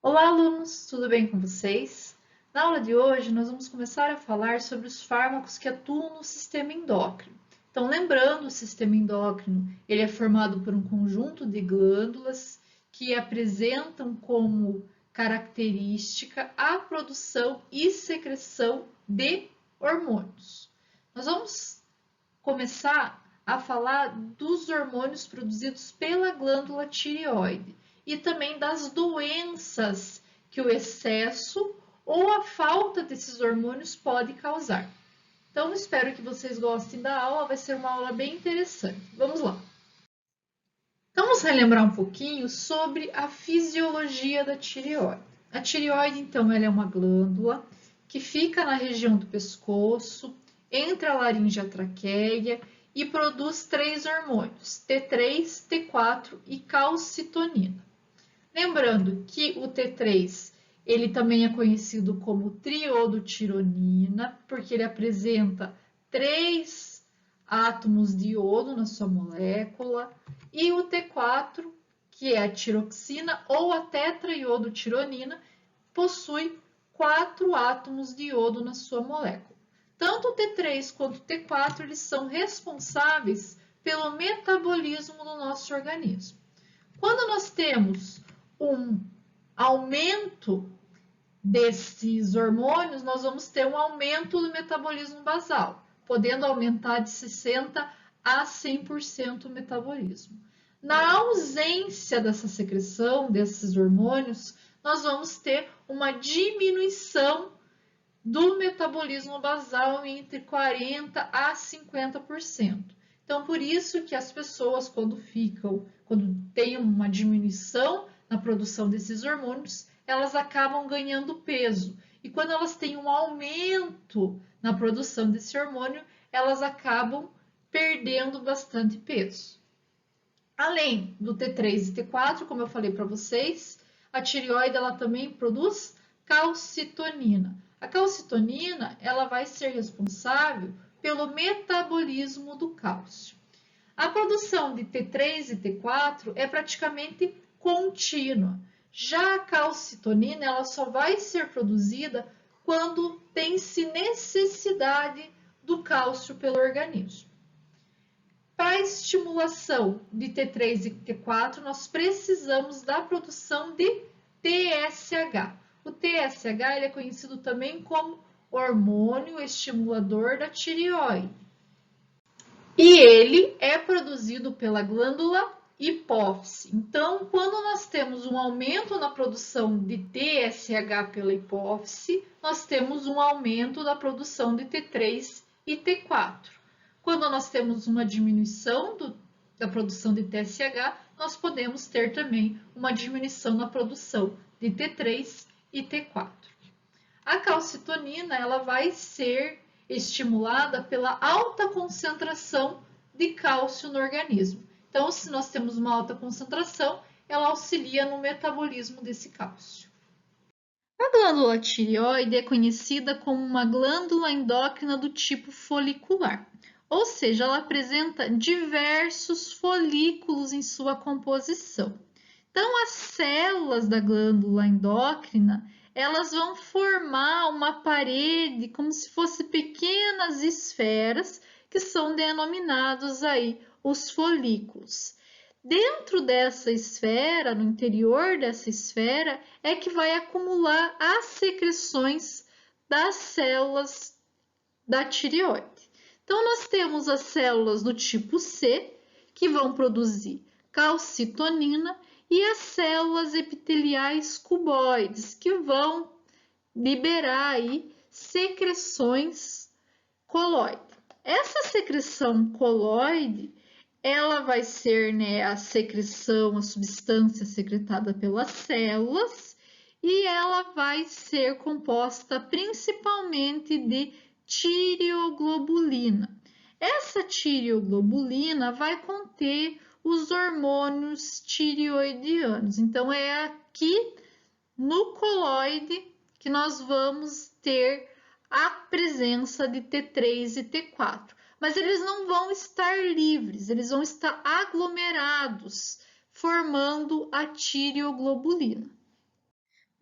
Olá, alunos! Tudo bem com vocês? Na aula de hoje, nós vamos começar a falar sobre os fármacos que atuam no sistema endócrino. Então, lembrando, o sistema endócrino ele é formado por um conjunto de glândulas que apresentam como característica a produção e secreção de hormônios. Nós vamos começar a falar dos hormônios produzidos pela glândula tireoide e também das doenças que o excesso ou a falta desses hormônios pode causar. Então, espero que vocês gostem da aula, vai ser uma aula bem interessante. Vamos lá! Então, vamos relembrar um pouquinho sobre a fisiologia da tireoide. A tireoide, então, ela é uma glândula que fica na região do pescoço, entre a laringe e a traqueia, e produz três hormônios, T3, T4 e calcitonina. Lembrando que o T3 ele também é conhecido como triodotironina, porque ele apresenta três átomos de iodo na sua molécula, e o T4, que é a tiroxina ou a tetraiodotironina, possui 4 átomos de iodo na sua molécula. Tanto o T3 quanto o T4 eles são responsáveis pelo metabolismo do nosso organismo. Quando nós temos um aumento desses hormônios, nós vamos ter um aumento do metabolismo basal, podendo aumentar de 60% a 100% o metabolismo. Na ausência dessa secreção desses hormônios, nós vamos ter uma diminuição do metabolismo basal entre 40% a 50%. Então, por isso que as pessoas, quando têm uma diminuição na produção desses hormônios, elas acabam ganhando peso. E quando elas têm um aumento na produção desse hormônio, elas acabam perdendo bastante peso. Além do T3 e T4, como eu falei para vocês, a tireoide ela também produz calcitonina. A calcitonina ela vai ser responsável pelo metabolismo do cálcio. A produção de T3 e T4 é praticamente contínua. Já a calcitonina ela só vai ser produzida quando tem-se necessidade do cálcio pelo organismo. Para a estimulação de T3 e T4, nós precisamos da produção de TSH. O TSH ele é conhecido também como hormônio estimulador da tireoide. E ele é produzido pela glândula hipófise. Então, quando nós temos um aumento na produção de TSH pela hipófise, nós temos um aumento da produção de T3 e T4. Quando nós temos uma diminuição da produção de TSH, nós podemos ter também uma diminuição na produção de T3 e T4. A calcitonina ela vai ser estimulada pela alta concentração de cálcio no organismo. Então, se nós temos uma alta concentração, ela auxilia no metabolismo desse cálcio. A glândula tireoide é conhecida como uma glândula endócrina do tipo folicular, ou seja, ela apresenta diversos folículos em sua composição. Então, as células da glândula endócrina, elas vão formar uma parede como se fossem pequenas esferas que são denominados aí os folículos. Dentro dessa esfera, no interior dessa esfera, é que vai acumular as secreções das células da tireoide. Então, nós temos as células do tipo C, que vão produzir calcitonina, e as células epiteliais cuboides, que vão liberar aí secreções coloide. Essa secreção coloide, ela vai ser a secreção, a substância secretada pelas células, e ela vai ser composta principalmente de tireoglobulina. Essa tireoglobulina vai conter os hormônios tireoidianos. Então, é aqui no coloide que nós vamos ter a presença de T3 e T4. Mas eles não vão estar livres, eles vão estar aglomerados, formando a tireoglobulina.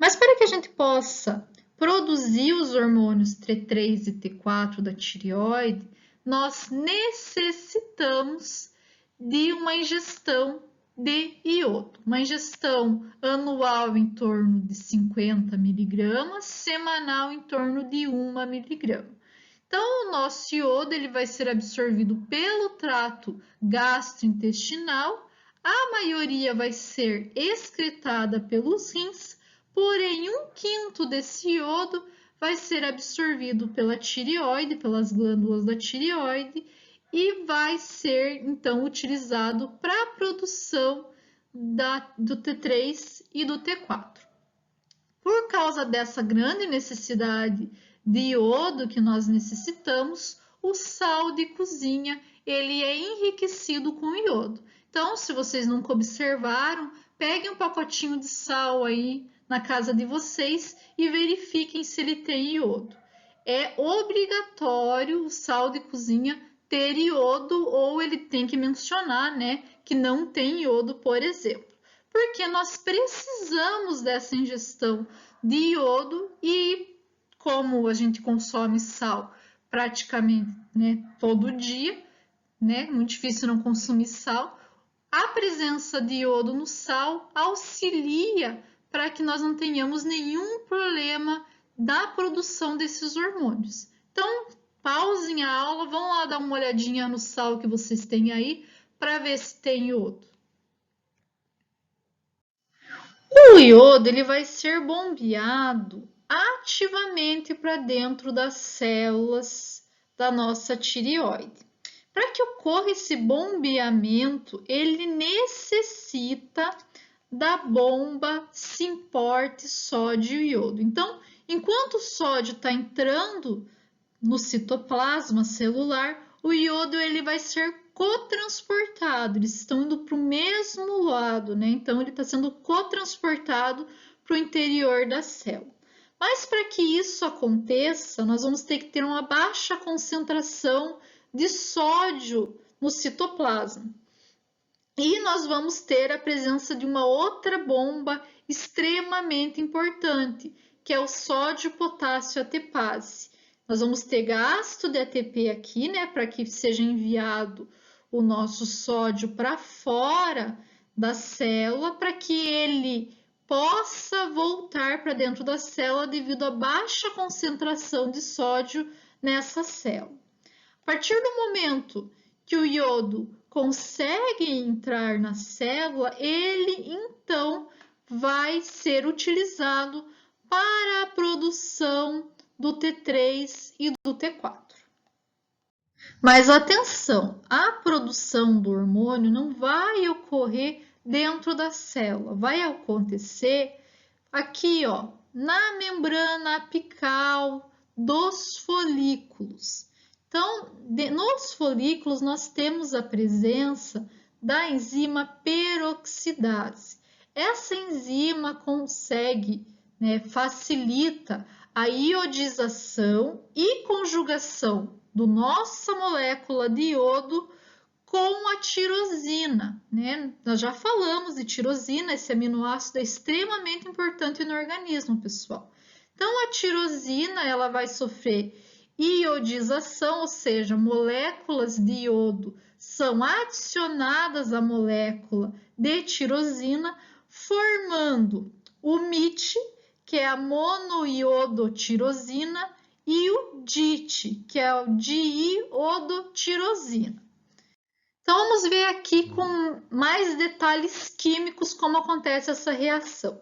Mas para que a gente possa produzir os hormônios T3 e T4 da tireoide, nós necessitamos de uma ingestão de iodo. Uma ingestão anual em torno de 50 miligramas, semanal em torno de 1 miligrama. Então, o nosso iodo ele vai ser absorvido pelo trato gastrointestinal, a maioria vai ser excretada pelos rins, porém 1/5 desse iodo vai ser absorvido pela tireoide, pelas glândulas da tireoide, e vai ser então utilizado para a produção do T3 e do T4. Por causa dessa grande necessidade de iodo que nós necessitamos, o sal de cozinha ele é enriquecido com iodo. Então, se vocês nunca observaram, peguem um pacotinho de sal aí na casa de vocês e verifiquem se ele tem iodo. É obrigatório o sal de cozinha ter iodo ou ele tem que mencionar, né, que não tem iodo, por exemplo. Porque nós precisamos dessa ingestão de iodo e como a gente consome sal praticamente, né, todo dia, né, muito difícil não consumir sal, a presença de iodo no sal auxilia para que nós não tenhamos nenhum problema da produção desses hormônios. Então, pausem a aula, vão lá dar uma olhadinha no sal que vocês têm aí para ver se tem iodo. O iodo ele vai ser bombeado ativamente para dentro das células da nossa tireoide. Para que ocorra esse bombeamento, ele necessita da bomba Symporte sódio e iodo. Então, enquanto o sódio está entrando no citoplasma celular, o iodo ele vai ser cotransportado, eles estão indo para o mesmo lado, né? Então ele está sendo cotransportado para o interior da célula. Mas para que isso aconteça, nós vamos ter que ter uma baixa concentração de sódio no citoplasma. E nós vamos ter a presença de uma outra bomba extremamente importante, que é o sódio-potássio ATPase. Nós vamos ter gasto de ATP aqui, né, para que seja enviado o nosso sódio para fora da célula, para que ele possa voltar para dentro da célula devido à baixa concentração de sódio nessa célula. A partir do momento que o iodo consegue entrar na célula, ele então vai ser utilizado para a produção do T3 e do T4. Mas atenção, a produção do hormônio não vai ocorrer dentro da célula, vai acontecer aqui, ó, na membrana apical dos folículos. Então, nos folículos nós temos a presença da enzima peroxidase. Essa enzima consegue, né, facilita a iodização e conjugação da nossa molécula de iodo com a tirosina, né? Nós já falamos de tirosina, esse aminoácido é extremamente importante no organismo, pessoal. Então, a tirosina, ela vai sofrer iodização, ou seja, moléculas de iodo são adicionadas à molécula de tirosina, formando o MIT, que é a monoiodotirosina, e o DIT, que é o diiodotirosina. Então, vamos ver aqui com mais detalhes químicos como acontece essa reação.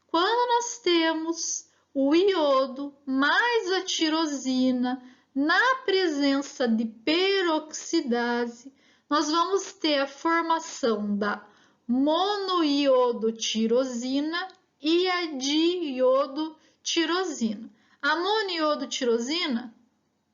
Quando nós temos o iodo mais a tirosina na presença de peroxidase, nós vamos ter a formação da monoiodotirosina e a diiodotirosina. A monoiodotirosina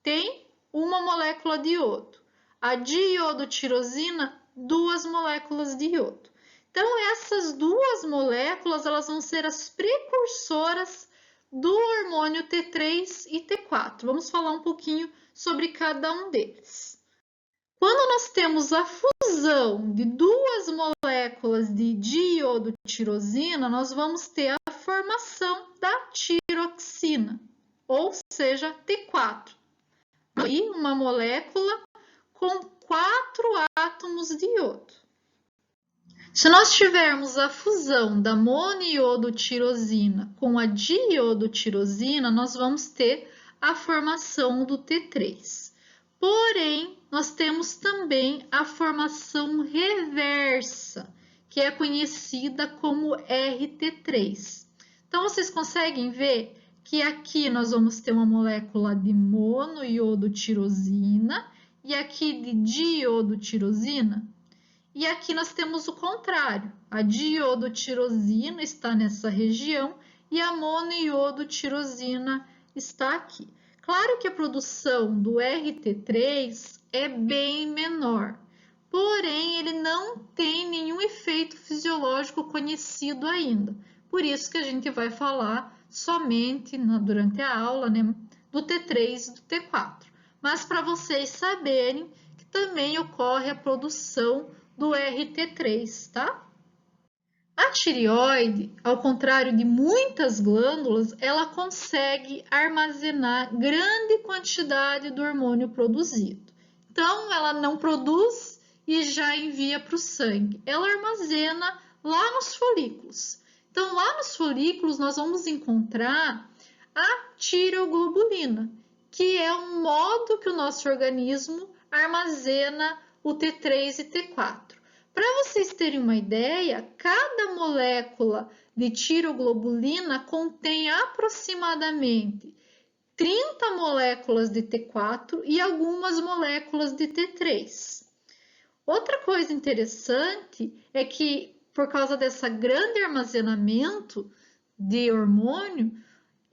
tem uma molécula de iodo. A diiodotirosina, 2 moléculas de iodo. Então, essas 2 moléculas elas vão ser as precursoras do hormônio T3 e T4. Vamos falar um pouquinho sobre cada um deles. Quando nós temos a fusão de duas moléculas de diiodotirosina, nós vamos ter a formação da tiroxina, ou seja, T4. Aí, uma molécula com 4 átomos de iodo. Se nós tivermos a fusão da monoiodotirosina com a diiodotirosina, nós vamos ter a formação do T3. Porém, nós temos também a formação reversa, que é conhecida como RT3. Então, vocês conseguem ver que aqui nós vamos ter uma molécula de monoiodotirosina e aqui de diiodotirosina. E aqui nós temos o contrário, a diiodotirosina está nessa região e a monoiodotirosina está aqui. Claro que a produção do RT3 é bem menor, porém ele não tem nenhum efeito fisiológico conhecido ainda. Por isso que a gente vai falar somente durante a aula, né, do T3 e do T4. Mas para vocês saberem que também ocorre a produção do RT3, tá? A tireoide, ao contrário de muitas glândulas, ela consegue armazenar grande quantidade do hormônio produzido. Então, ela não produz e já envia para o sangue. Ela armazena lá nos folículos. Então, lá nos folículos, nós vamos encontrar a tireoglobulina, que é um modo que o nosso organismo armazena o T3 e T4. Para vocês terem uma ideia, cada molécula de tireoglobulina contém aproximadamente 30 moléculas de T4 e algumas moléculas de T3. Outra coisa interessante é que, por causa desse grande armazenamento de hormônio,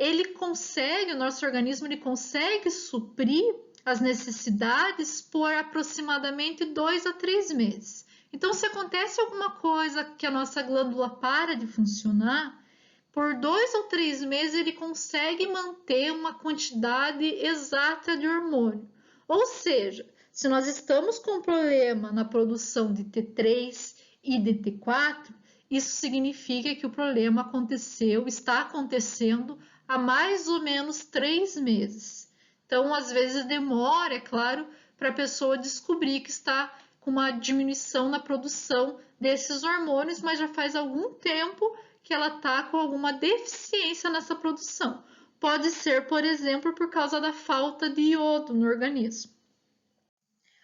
o nosso organismo consegue suprir as necessidades por aproximadamente 2 a 3 meses. Então, se acontece alguma coisa que a nossa glândula para de funcionar, por 2 ou 3 meses ele consegue manter uma quantidade exata de hormônio. Ou seja, se nós estamos com problema na produção de T3 e de T4, isso significa que o problema está acontecendo há mais ou menos 3 meses. Então, às vezes demora, é claro, para a pessoa descobrir que está com uma diminuição na produção desses hormônios, mas já faz algum tempo que ela está com alguma deficiência nessa produção. Pode ser, por exemplo, por causa da falta de iodo no organismo.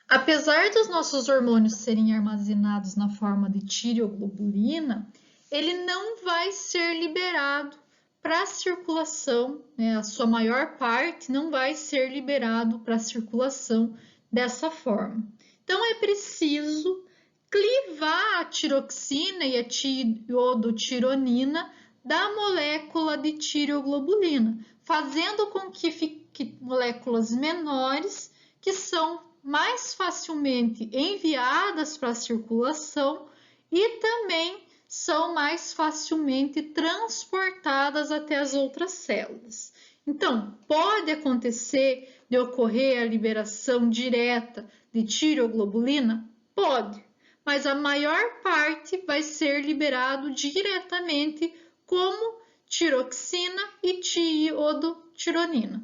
Apesar dos nossos hormônios serem armazenados na forma de tireoglobulina, ele não vai ser liberado para a circulação, né? A sua maior parte não vai ser liberado para a circulação dessa forma. Então, é preciso clivar a tiroxina e a iodotironina da molécula de tireoglobulina, fazendo com que fiquem moléculas menores que são mais facilmente enviadas para a circulação e também são mais facilmente transportadas até as outras células. Então, pode acontecer de ocorrer a liberação direta de tireoglobulina? Pode, mas a maior parte vai ser liberado diretamente como tiroxina e iodotironina.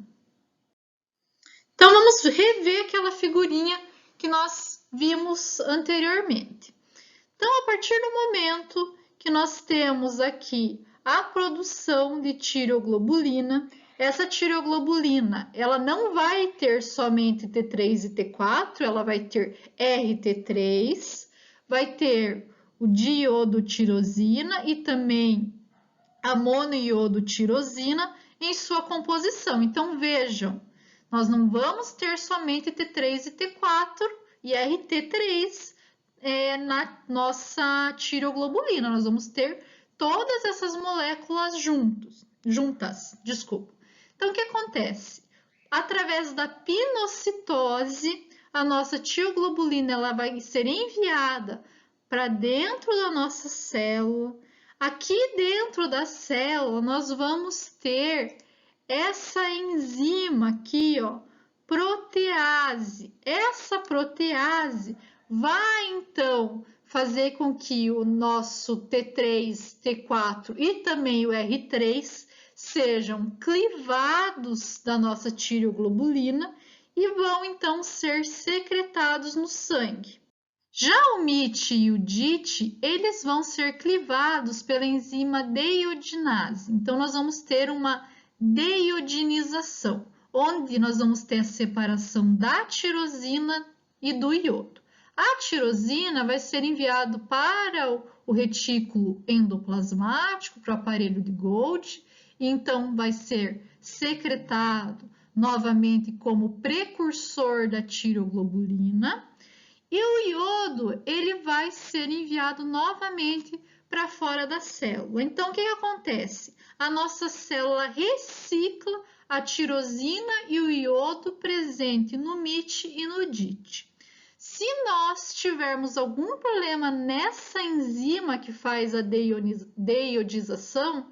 Então, vamos rever aquela figurinha que nós vimos anteriormente. Então, a partir do momento que nós temos aqui a produção de tireoglobulina, essa tireoglobulina, ela não vai ter somente T3 e T4, ela vai ter RT3, vai ter o diiodotirosina e também a monoiodotirosina em sua composição. Então, vejam, nós não vamos ter somente T3 e T4 e RT3 na nossa tireoglobulina, nós vamos ter todas essas moléculas juntas. Então, o que acontece? Através da pinocitose, a nossa tireoglobulina ela vai ser enviada para dentro da nossa célula. Aqui dentro da célula, nós vamos ter essa enzima aqui, ó, protease. Essa protease vai, então, fazer com que o nosso T3, T4 e também o R3 sejam clivados da nossa tireoglobulina e vão, então, ser secretados no sangue. Já o MIT e o DIT, eles vão ser clivados pela enzima deiodinase. Então, nós vamos ter uma deiodinização, onde nós vamos ter a separação da tirosina e do iodo. A tirosina vai ser enviada para o retículo endoplasmático, para o aparelho de Golgi, e então vai ser secretado novamente como precursor da tireoglobulina. E o iodo, ele vai ser enviado novamente para fora da célula. Então, o que acontece? A nossa célula recicla a tirosina e o iodo presente no MIT e no DIT. Se nós tivermos algum problema nessa enzima que faz a deiodinação,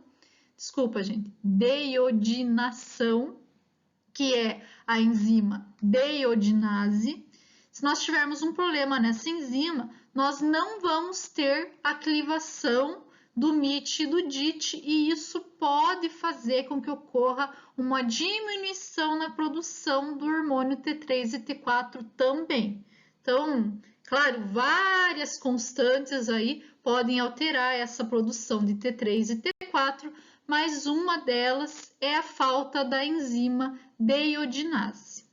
que é a enzima deiodinase, se nós tivermos um problema nessa enzima, nós não vamos ter a clivação do MIT e do DIT, e isso pode fazer com que ocorra uma diminuição na produção do hormônio T3 e T4 também. Então, claro, várias constantes aí podem alterar essa produção de T3 e T4, mas uma delas é a falta da enzima deiodinase.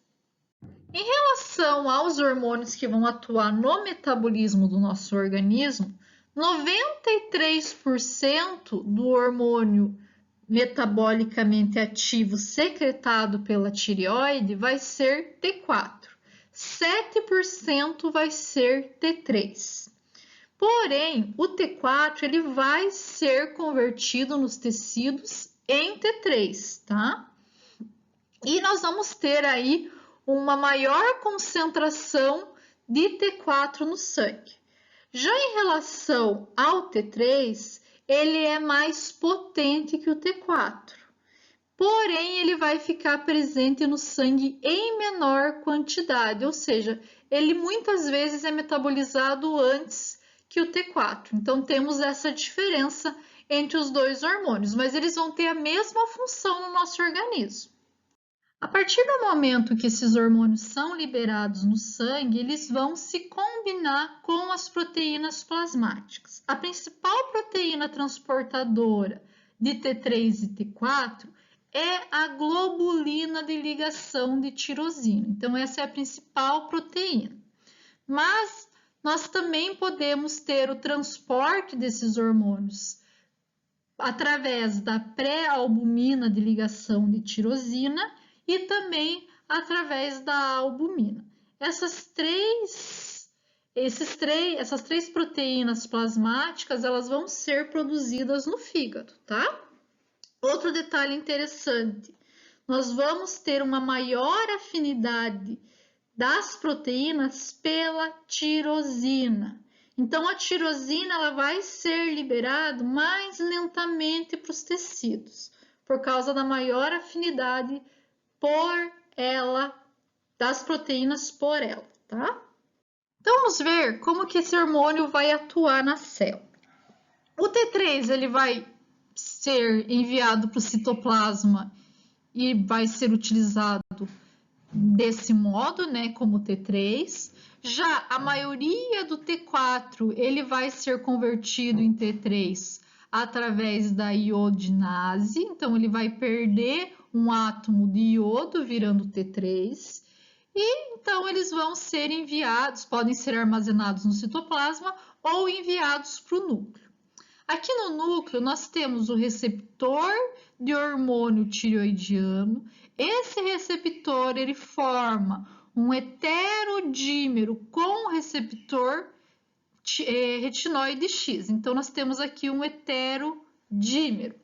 Em relação aos hormônios que vão atuar no metabolismo do nosso organismo, 93% do hormônio metabolicamente ativo secretado pela tireoide vai ser T4, 7% vai ser T3. Porém, o T4 ele vai ser convertido nos tecidos em T3, tá? E nós vamos ter aí uma maior concentração de T4 no sangue. Já em relação ao T3, ele é mais potente que o T4, porém ele vai ficar presente no sangue em menor quantidade, ou seja, ele muitas vezes é metabolizado antes que o T4. Então temos essa diferença entre os dois hormônios, mas eles vão ter a mesma função no nosso organismo. A partir do momento que esses hormônios são liberados no sangue, eles vão se combinar com as proteínas plasmáticas. A principal proteína transportadora de T3 e T4 é a globulina de ligação de tirosina. Então, essa é a principal proteína. Mas nós também podemos ter o transporte desses hormônios através da pré-albumina de ligação de tirosina e também através da albumina. Essas três proteínas plasmáticas, elas vão ser produzidas no fígado, tá? Outro detalhe interessante, nós vamos ter uma maior afinidade das proteínas pela tirosina. Então, a tirosina ela vai ser liberada mais lentamente para os tecidos, por causa da maior afinidade por ela, das proteínas por ela, tá? Então, vamos ver como que esse hormônio vai atuar na célula. O T3, ele vai ser enviado para o citoplasma e vai ser utilizado desse modo, né, como T3. Já a maioria do T4, ele vai ser convertido em T3 através da iodinase, então ele vai perder um átomo de iodo virando T3, e então eles vão ser enviados, podem ser armazenados no citoplasma ou enviados para o núcleo. Aqui no núcleo nós temos o receptor de hormônio tireoidiano. Esse receptor ele forma um heterodímero com o receptor retinoide X. Então nós temos aqui um heterodímero.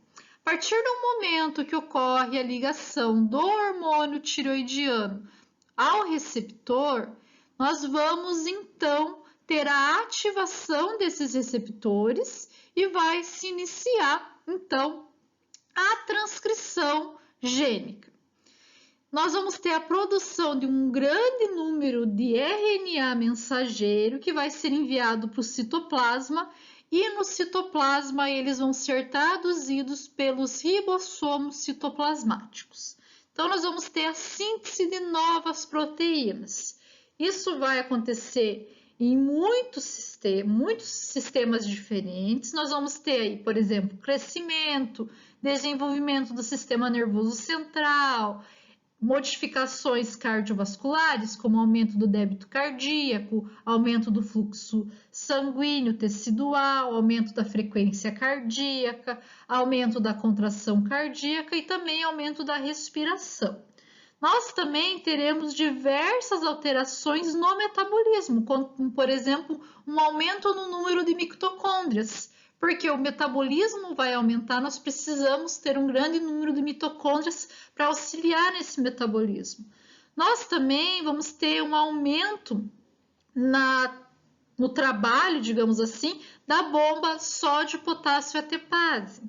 A partir do momento que ocorre a ligação do hormônio tireoidiano ao receptor, nós vamos então ter a ativação desses receptores e vai se iniciar então a transcrição gênica. nós vamos ter a produção de um grande número de RNA mensageiro que vai ser enviado para o citoplasma e no citoplasma eles vão ser traduzidos pelos ribossomos citoplasmáticos. Então, nós vamos ter a síntese de novas proteínas. Isso vai acontecer em muitos sistemas diferentes. Nós vamos ter aí, por exemplo, crescimento, desenvolvimento do sistema nervoso central, modificações cardiovasculares, como aumento do débito cardíaco, aumento do fluxo sanguíneo tecidual, aumento da frequência cardíaca, aumento da contração cardíaca e também aumento da respiração. Nós também teremos diversas alterações no metabolismo, como, por exemplo, um aumento no número de mitocôndrias, porque o metabolismo vai aumentar, nós precisamos ter um grande número de mitocôndrias para auxiliar nesse metabolismo. Nós também vamos ter um aumento no trabalho, digamos assim, da bomba sódio-potássio ATPase.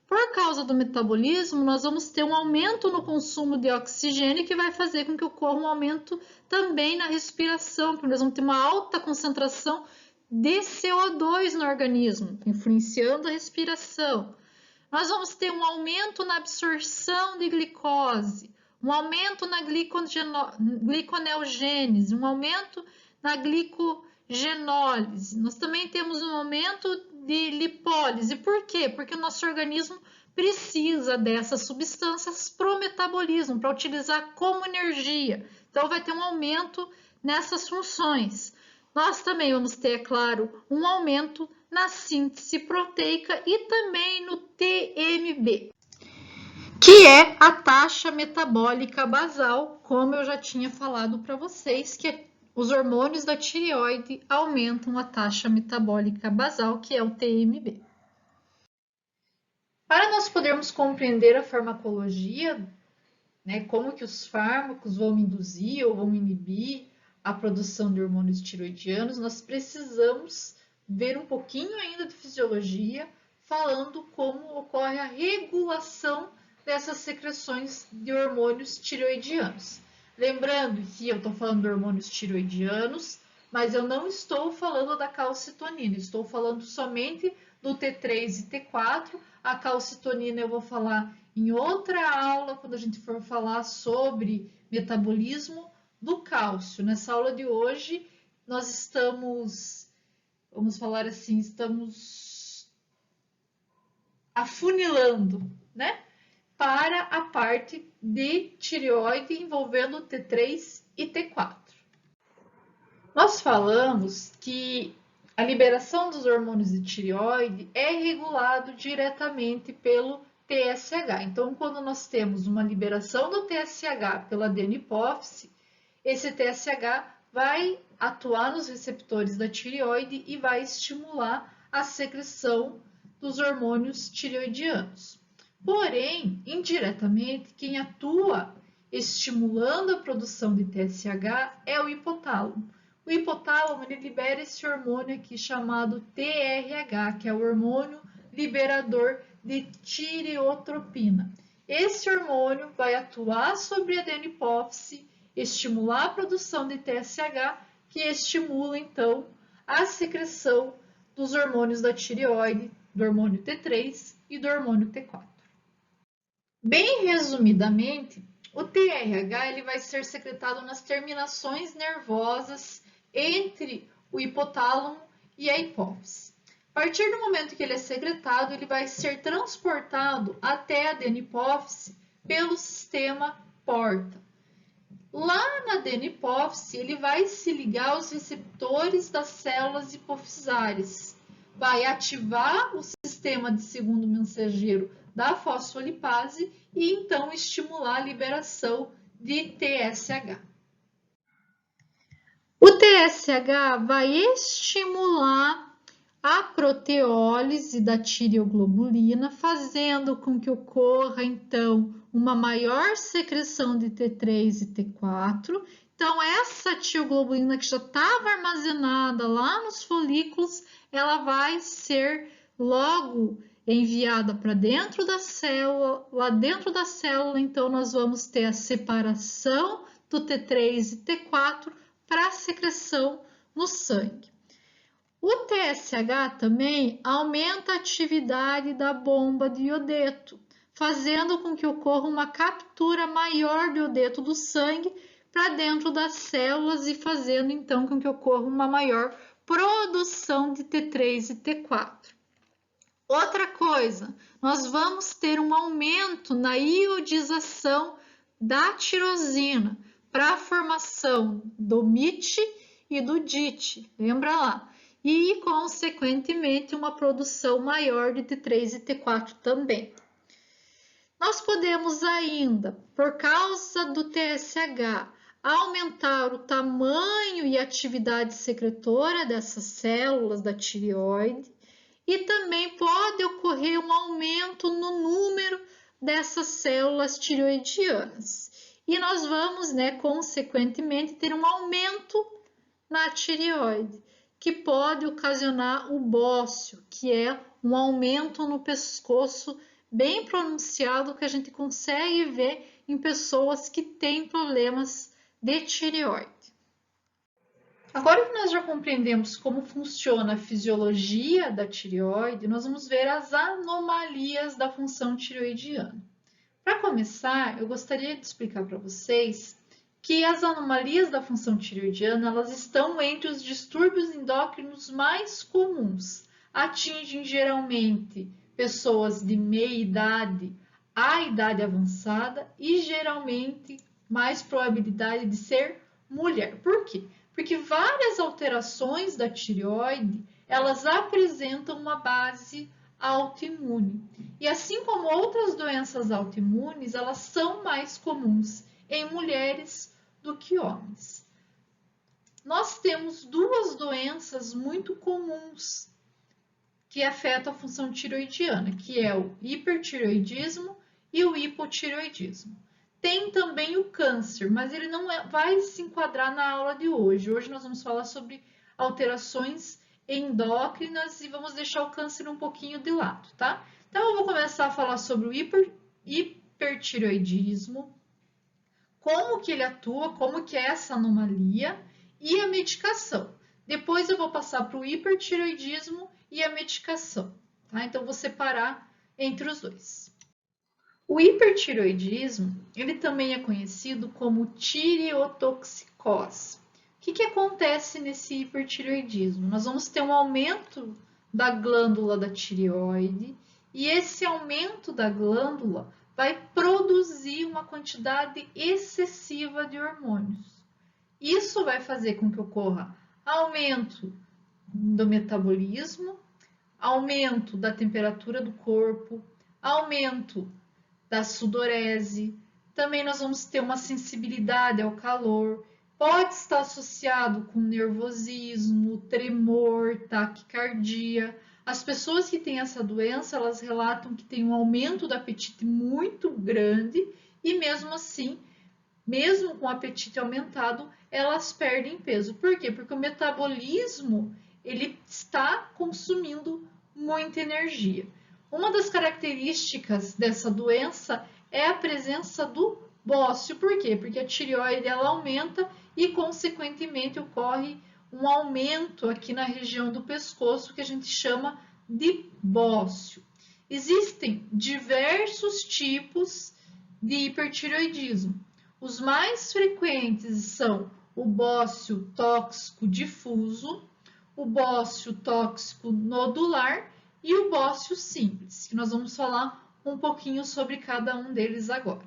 Por causa do metabolismo, nós vamos ter um aumento no consumo de oxigênio que vai fazer com que ocorra um aumento também na respiração, porque nós vamos ter uma alta concentração de CO2 no organismo, influenciando a respiração. Nós vamos ter um aumento na absorção de glicose, um aumento na gliconeogênese, um aumento na glicogenólise. Nós também temos um aumento de lipólise. Por quê? Porque o nosso organismo precisa dessas substâncias para o metabolismo, para utilizar como energia. Então, vai ter um aumento nessas funções. Nós também vamos ter, é claro, um aumento na síntese proteica e também no TMB, que é a taxa metabólica basal, como eu já tinha falado para vocês, que os hormônios da tireoide aumentam a taxa metabólica basal, que é o TMB. Para nós podermos compreender a farmacologia, né, como que os fármacos vão induzir ou vão inibir a produção de hormônios tiroidianos, nós precisamos ver um pouquinho ainda de fisiologia, falando como ocorre a regulação dessas secreções de hormônios tiroidianos. Lembrando que eu estou falando de hormônios tiroidianos, mas eu não estou falando da calcitonina, estou falando somente do T3 e T4. A calcitonina eu vou falar em outra aula, quando a gente for falar sobre metabolismo do cálcio. Nessa aula de hoje, nós estamos, vamos falar assim, estamos afunilando, né? Para a parte de tireoide envolvendo T3 e T4. Nós falamos que a liberação dos hormônios de tireoide é regulado diretamente pelo TSH. Então, quando nós temos uma liberação do TSH pela adenipófise, esse TSH vai atuar nos receptores da tireoide e vai estimular a secreção dos hormônios tireoidianos. Porém, indiretamente, quem atua estimulando a produção de TSH é o hipotálamo. O hipotálamo ele libera esse hormônio aqui chamado TRH, que é o hormônio liberador de tireotropina. Esse hormônio vai atuar sobre a adenipófise, estimular a produção de TSH, que estimula então a secreção dos hormônios da tireoide, do hormônio T3 e do hormônio T4. Bem resumidamente, o TRH ele vai ser secretado nas terminações nervosas entre o hipotálamo e a hipófise. A partir do momento que ele é secretado, ele vai ser transportado até a adenipófise pelo sistema porta. Lá na adenipófise, ele vai se ligar aos receptores das células hipofisárias, vai ativar o sistema de segundo mensageiro da fosfolipase e então estimular a liberação de TSH. O TSH vai estimular a proteólise da tireoglobulina, fazendo com que ocorra então uma maior secreção de T3 e T4. Então, essa tireoglobulina que já estava armazenada lá nos folículos, ela vai ser logo enviada para dentro da célula. Lá dentro da célula, então, nós vamos ter a separação do T3 e T4 para a secreção no sangue. O TSH também aumenta a atividade da bomba de iodeto, fazendo com que ocorra uma captura maior de iodeto do sangue para dentro das células e fazendo então com que ocorra uma maior produção de T3 e T4. Outra coisa, nós vamos ter um aumento na iodização da tirosina para a formação do MIT e do DIT, lembra lá? E, consequentemente, uma produção maior de T3 e T4 também. Nós podemos ainda, por causa do TSH, aumentar o tamanho e atividade secretora dessas células da tireoide e também pode ocorrer um aumento no número dessas células tireoidianas. E nós vamos, consequentemente, ter um aumento na tireoide, que pode ocasionar o bócio, que é um aumento no pescoço bem pronunciado que a gente consegue ver em pessoas que têm problemas de tireoide. Agora que nós já compreendemos como funciona a fisiologia da tireoide, nós vamos ver as anomalias da função tireoidiana. Para começar, eu gostaria de explicar para vocês que as anomalias da função tireoidiana elas estão entre os distúrbios endócrinos mais comuns. Atingem geralmente pessoas de meia idade à idade avançada e geralmente mais probabilidade de ser mulher. Por quê? Porque várias alterações da tireoide, elas apresentam uma base autoimune. E assim como outras doenças autoimunes, elas são mais comuns em mulheres do que homens. Nós temos duas doenças muito comuns que afetam a função tireoidiana, que é o hipertireoidismo e o hipotireoidismo. Tem também o câncer, mas ele não vai se enquadrar na aula de hoje. Hoje nós vamos falar sobre alterações endócrinas e vamos deixar o câncer um pouquinho de lado, tá? Então eu vou começar a falar sobre o hipertireoidismo, como que ele atua, como que é essa anomalia e a medicação. Depois eu vou passar para o hipertireoidismo e a medicação, tá? Então vou separar entre os dois. O hipertireoidismo, ele também é conhecido como tireotoxicose. O que acontece nesse hipertireoidismo? Nós vamos ter um aumento da glândula da tireoide e esse aumento da glândula vai produzir uma quantidade excessiva de hormônios. Isso vai fazer com que ocorra aumento do metabolismo, aumento da temperatura do corpo, aumento da sudorese, também nós vamos ter uma sensibilidade ao calor, pode estar associado com nervosismo, tremor, taquicardia. As pessoas que têm essa doença, elas relatam que tem um aumento do apetite muito grande e mesmo assim, mesmo com o apetite aumentado, elas perdem peso. Por quê? Porque o metabolismo, ele está consumindo muita energia. Uma das características dessa doença é a presença do bócio. Por quê? Porque a tireoide ela aumenta e, consequentemente, ocorre um aumento aqui na região do pescoço que a gente chama de bócio. Existem diversos tipos de hipertireoidismo. Os mais frequentes são o bócio tóxico difuso, o bócio tóxico nodular e o bócio simples, que nós vamos falar um pouquinho sobre cada um deles agora.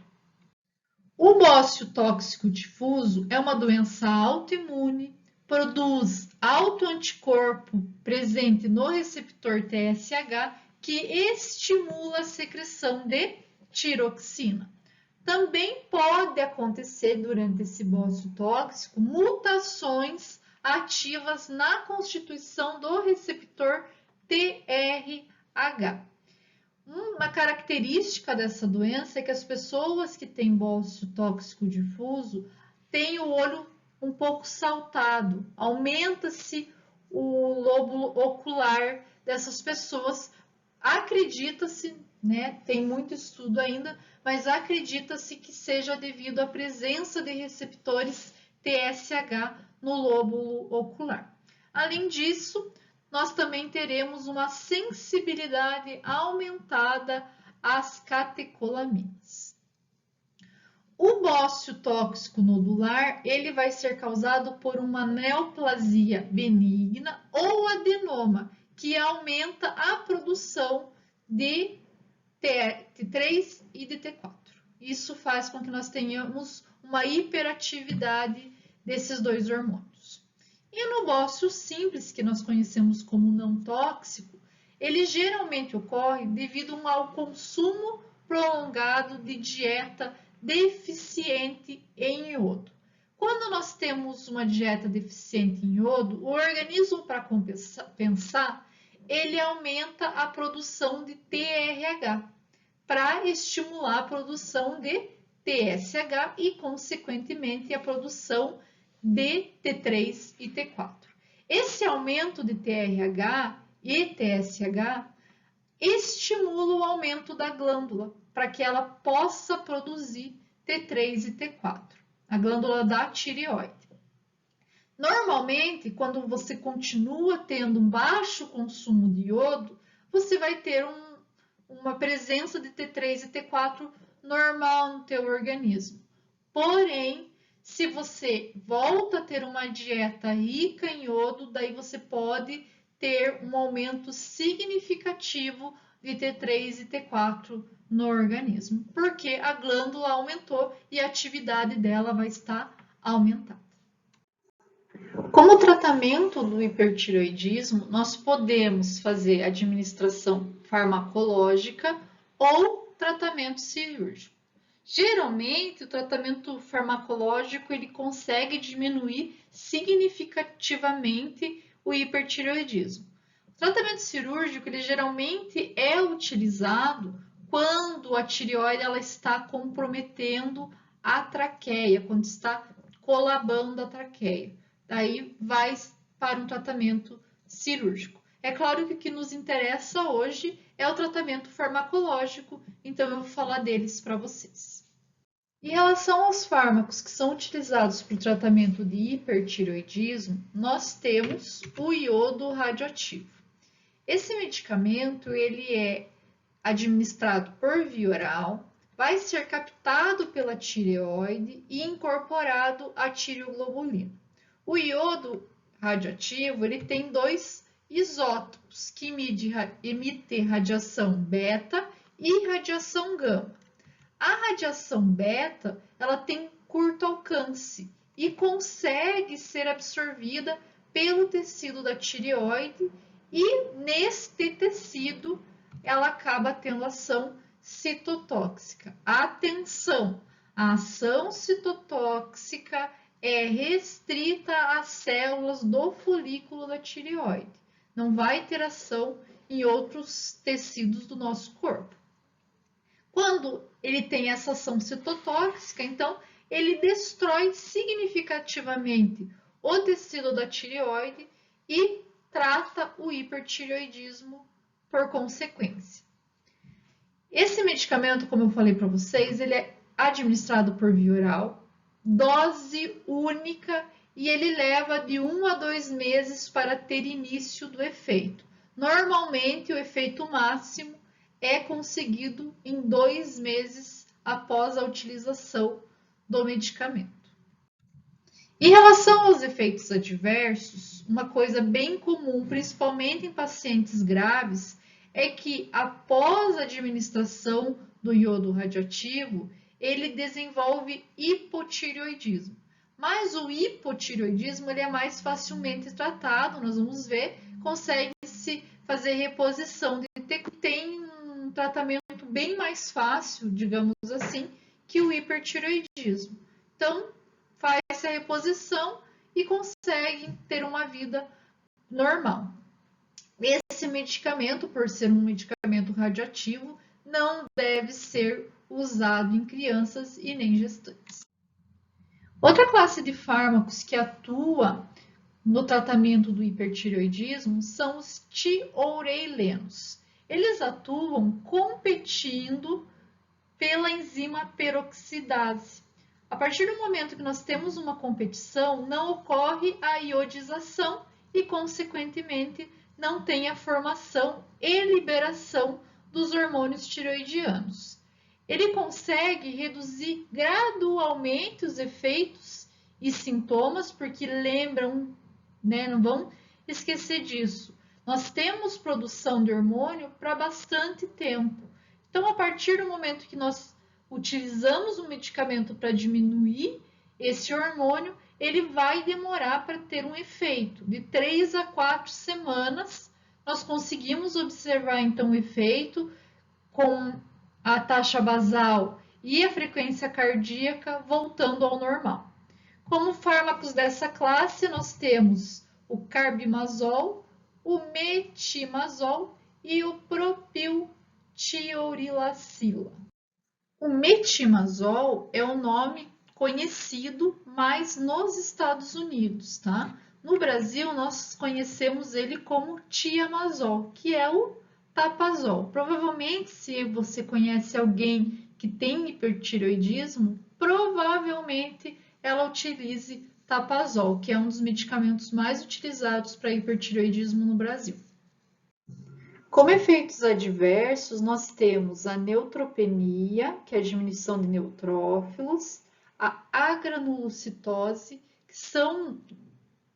O bócio tóxico difuso é uma doença autoimune, produz autoanticorpo presente no receptor TSH que estimula a secreção de tiroxina. Também pode acontecer durante esse bócio tóxico mutações ativas na constituição do receptor TRH. Uma característica dessa doença é que as pessoas que têm bócio tóxico difuso têm o olho um pouco saltado, aumenta-se o lóbulo ocular dessas pessoas acredita-se, né, tem muito estudo ainda, mas acredita-se que seja devido à presença de receptores TSH no lóbulo ocular. Além disso, nós também teremos uma sensibilidade aumentada às catecolaminas. O bócio tóxico nodular, ele vai ser causado por uma neoplasia benigna ou adenoma, que aumenta a produção de T3 e de T4. Isso faz com que nós tenhamos uma hiperatividade desses dois hormônios. E no bócio simples, que nós conhecemos como não tóxico, ele geralmente ocorre devido ao consumo prolongado de dieta deficiente em iodo. Quando nós temos uma dieta deficiente em iodo, o organismo, para compensar, ele aumenta a produção de TRH, para estimular a produção de TSH e, consequentemente, a produção de T3 e T4. Esse aumento de TRH e TSH estimula o aumento da glândula, para que ela possa produzir T3 e T4, a glândula da tireoide. Normalmente, quando você continua tendo um baixo consumo de iodo, você vai ter uma presença de T3 e T4 normal no teu organismo. Porém, se você volta a ter uma dieta rica em iodo, daí você pode ter um aumento significativo de T3 e T4 no organismo, porque a glândula aumentou e a atividade dela vai estar aumentada. Como tratamento do hipertireoidismo, nós podemos fazer administração farmacológica ou tratamento cirúrgico. Geralmente, o tratamento farmacológico ele consegue diminuir significativamente o hipertireoidismo. O tratamento cirúrgico ele geralmente é utilizado quando a tireoide ela está comprometendo a traqueia, quando está colabando a traqueia. Daí vai para um tratamento cirúrgico. É claro que o que nos interessa hoje é o tratamento farmacológico, então eu vou falar deles para vocês. Em relação aos fármacos que são utilizados para o tratamento de hipertireoidismo, nós temos o iodo radioativo. Esse medicamento ele é administrado por via oral, vai ser captado pela tireoide e incorporado à tireoglobulina. O iodo radioativo ele tem dois isótopos que emitem radiação beta e radiação gama. A radiação beta ela tem curto alcance e consegue ser absorvida pelo tecido da tireoide e neste tecido ela acaba tendo ação citotóxica. Atenção! A ação citotóxica é restrita às células do folículo da tireoide. Não vai ter ação em outros tecidos do nosso corpo. Quando ele tem essa ação citotóxica, então ele destrói significativamente o tecido da tireoide e trata o hipertireoidismo por consequência. Esse medicamento, como eu falei para vocês, ele é administrado por via oral, dose única e ele leva de 1 a 2 meses para ter início do efeito. Normalmente, o efeito máximo é conseguido em 2 meses após a utilização do medicamento. Em relação aos efeitos adversos, uma coisa bem comum, principalmente em pacientes graves, é que após a administração do iodo radioativo, ele desenvolve hipotireoidismo. Mas o hipotireoidismo ele é mais facilmente tratado, nós vamos ver, consegue-se fazer reposição de T4, tem um tratamento bem mais fácil, digamos assim, que o hipertireoidismo. Então, faz a reposição e consegue ter uma vida normal. Esse medicamento, por ser um medicamento radioativo, não deve ser usado em crianças e nem gestantes. Outra classe de fármacos que atua no tratamento do hipertireoidismo são os tioureilenos. eles atuam competindo pela enzima peroxidase. A partir do momento que nós temos uma competição, não ocorre a iodização e, consequentemente, não tem a formação e liberação dos hormônios tireoidianos. Ele consegue reduzir gradualmente os efeitos e sintomas, porque lembram, né, não vão esquecer disso. Nós temos produção de hormônio para bastante tempo. Então, a partir do momento que nós utilizamos um medicamento para diminuir esse hormônio, ele vai demorar para ter um efeito. De 3 a 4 semanas, nós conseguimos observar então o efeito com a taxa basal e a frequência cardíaca voltando ao normal. Como fármacos dessa classe, nós temos o carbimazol, o metimazol e o propiltiorilacila. O metimazol é o nome conhecido mais nos Estados Unidos, tá? No Brasil, nós conhecemos ele como tiamazol, que é o tapazol. Provavelmente, se você conhece alguém que tem hipertireoidismo, provavelmente ela utilize tapazol, que é um dos medicamentos mais utilizados para hipertireoidismo no Brasil. Como efeitos adversos, nós temos a neutropenia, que é a diminuição de neutrófilos, a agranulocitose, que são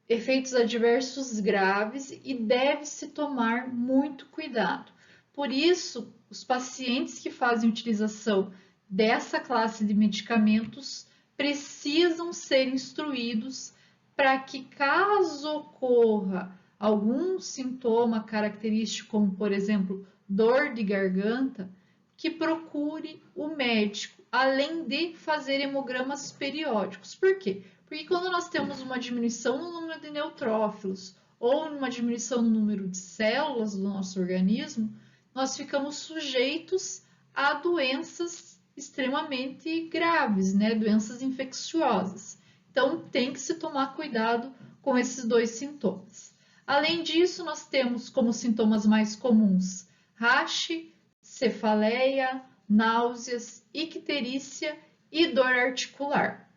efeitos adversos graves e deve-se tomar muito cuidado. Por isso, os pacientes que fazem utilização dessa classe de medicamentos precisam ser instruídos para que, caso ocorra algum sintoma característico, como por exemplo, dor de garganta, que procure o médico, além de fazer hemogramas periódicos. Por quê? Porque quando nós temos uma diminuição no número de neutrófilos ou uma diminuição no número de células do nosso organismo, nós ficamos sujeitos a doenças extremamente graves, né? Doenças infecciosas. Então, tem que se tomar cuidado com esses dois sintomas. Além disso, nós temos como sintomas mais comuns rache, cefaleia, náuseas, icterícia e dor articular.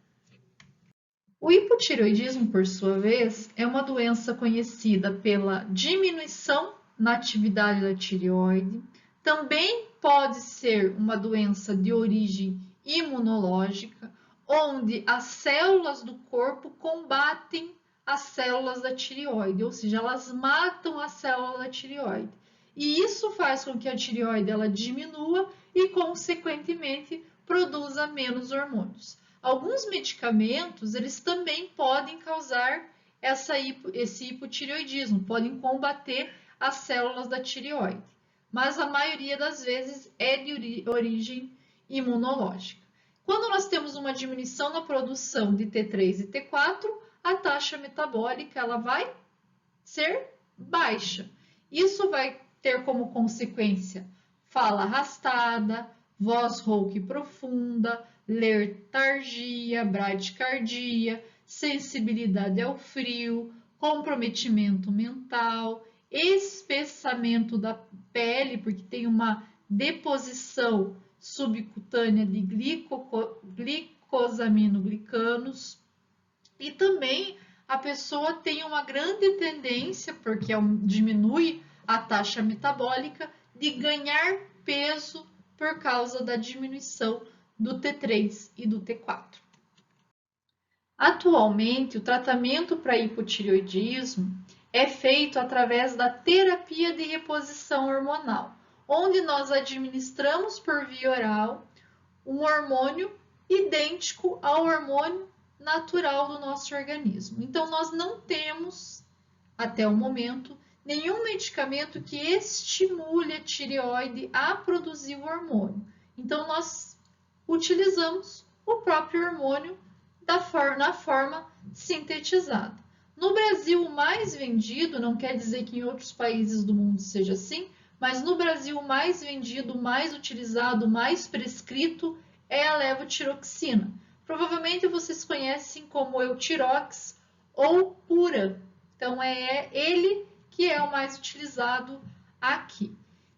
O hipotireoidismo, por sua vez, é uma doença conhecida pela diminuição na atividade da tireoide. Também pode ser uma doença de origem imunológica, onde as células do corpo combatem as células da tireoide, ou seja, elas matam a célula da tireoide. E isso faz com que a tireoide ela diminua e, consequentemente, produza menos hormônios. Alguns medicamentos, eles também podem causar esse hipotireoidismo, podem combater as células da tireoide, mas a maioria das vezes é de origem imunológica. Quando nós temos uma diminuição na produção de T3 e T4, a taxa metabólica ela vai ser baixa. Isso vai ter como consequência fala arrastada, voz rouca e profunda, letargia, bradicardia, sensibilidade ao frio, comprometimento mental, espessamento da pele, porque tem uma deposição subcutânea de glicosaminoglicanos, e também a pessoa tem uma grande tendência, porque diminui a taxa metabólica, de ganhar peso por causa da diminuição do T3 e do T4. Atualmente, o tratamento para hipotireoidismo é feito através da terapia de reposição hormonal, onde nós administramos por via oral um hormônio idêntico ao hormônio natural do nosso organismo. Então, nós não temos, até o momento, nenhum medicamento que estimule a tireoide a produzir o hormônio. Então, nós utilizamos o próprio hormônio na forma sintetizada. No Brasil, o mais vendido, não quer dizer que em outros países do mundo seja assim, mas no Brasil, o mais vendido, o mais utilizado, o mais prescrito é a levotiroxina. Provavelmente vocês conhecem como Eutirox ou Pura. Então, é ele que é o mais utilizado aqui.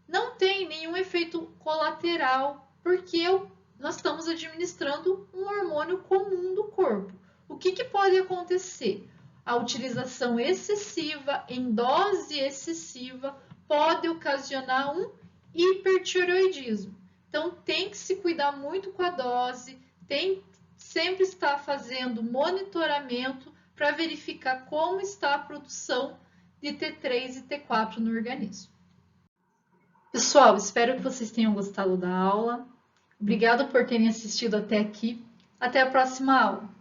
não tem nenhum efeito colateral, porque nós estamos administrando um hormônio comum do corpo. O que pode acontecer? A utilização excessiva, em dose excessiva, pode ocasionar um hipertireoidismo. Então, tem que se cuidar muito com a dose, tem que sempre estar fazendo monitoramento para verificar como está a produção de T3 e T4 no organismo. Pessoal, espero que vocês tenham gostado da aula. Obrigada por terem assistido até aqui. Até a próxima aula.